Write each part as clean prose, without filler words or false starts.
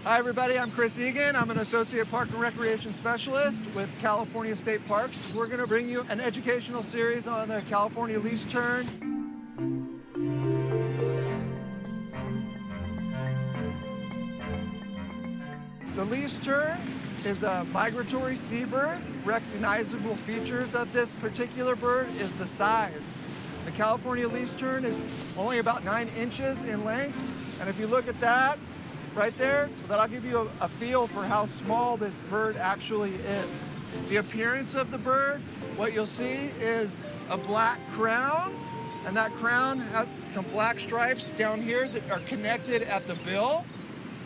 Hi everybody, I'm Chris Egan. I'm an Associate Park and Recreation Specialist with California State Parks. We're going to bring you an educational series on the California Least Tern. The least tern is a migratory seabird. Recognizable features of this particular bird is the size. The California least tern is only about 9 inches in length, and if you look at that right there, that'll give you a feel for how small this bird actually is. The appearance of the bird, what you'll see is a black crown, and that crown has some black stripes down here that are connected at the bill.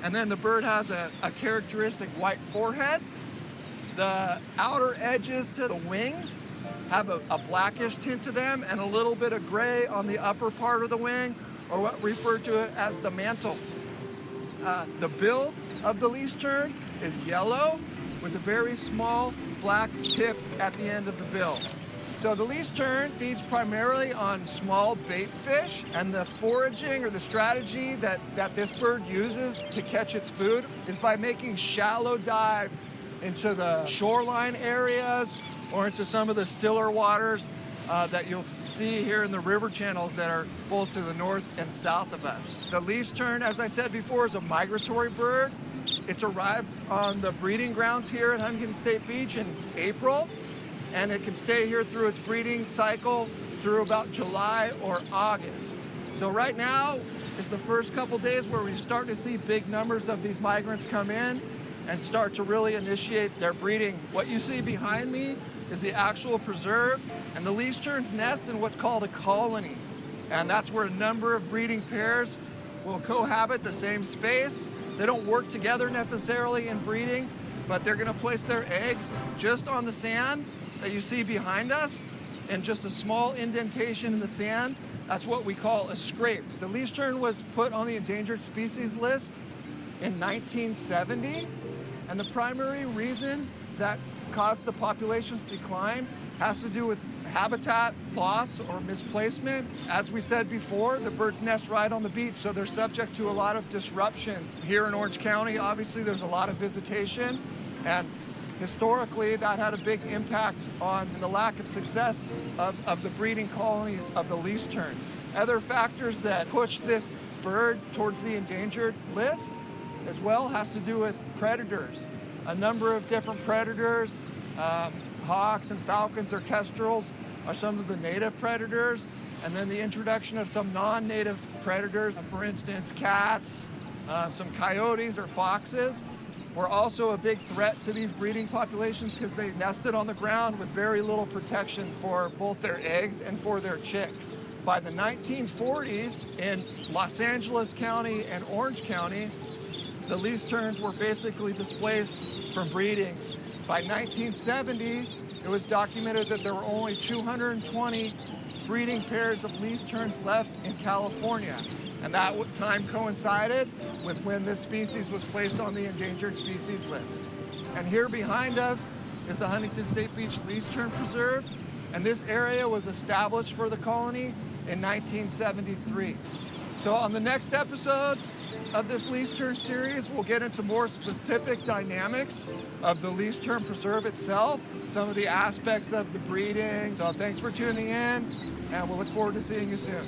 And then the bird has a characteristic white forehead. The outer edges to the wings have a blackish tint to them and a little bit of gray on the upper part of the wing, or what we refer to it as the mantle. The bill of the least tern is yellow with a very small black tip at the end of the bill. So the least tern feeds primarily on small bait fish, and the foraging or the strategy that this bird uses to catch its food is by making shallow dives into the shoreline areas or into some of the stiller waters that you'll see here in the river channels that are both to the north and south of us. The least tern, as I said before, is a migratory bird. It arrives on the breeding grounds here at Huntington State Beach in April, and it can stay here through its breeding cycle through about July or August. So right now is the first couple days where we start to see big numbers of these migrants come in and start to really initiate their breeding. What you see behind me is the actual preserve, and the least terns nest in what's called a colony. And that's where a number of breeding pairs will cohabit the same space. They don't work together necessarily in breeding, but they're gonna place their eggs just on the sand that you see behind us, and just a small indentation in the sand. That's what we call a scrape. The least tern was put on the endangered species list in 1970, and the primary reason that caused the population's decline has to do with habitat loss or misplacement. As we said before, the birds nest right on the beach, so they're subject to a lot of disruptions. Here in Orange County, obviously there's a lot of visitation, and historically, that had a big impact on the lack of success of the breeding colonies of the least terns. Other factors that push this bird towards the endangered list as well has to do with predators. A number of different predators, hawks and falcons or kestrels are some of the native predators, and then the introduction of some non-native predators, for instance, cats, some coyotes or foxes, were also a big threat to these breeding populations because they nested on the ground with very little protection for both their eggs and for their chicks. By the 1940s, in Los Angeles County and Orange County, the least terns were basically displaced from breeding. By 1970, it was documented that there were only 220 breeding pairs of least terns left in California. And that time coincided with when this species was placed on the endangered species list. And here behind us is the Huntington State Beach Least Tern Preserve, and this area was established for the colony in 1973. So on the next episode of this Least Tern series, we'll get into more specific dynamics of the Least Tern Preserve itself, some of the aspects of the breeding. So thanks for tuning in, and we'll look forward to seeing you soon.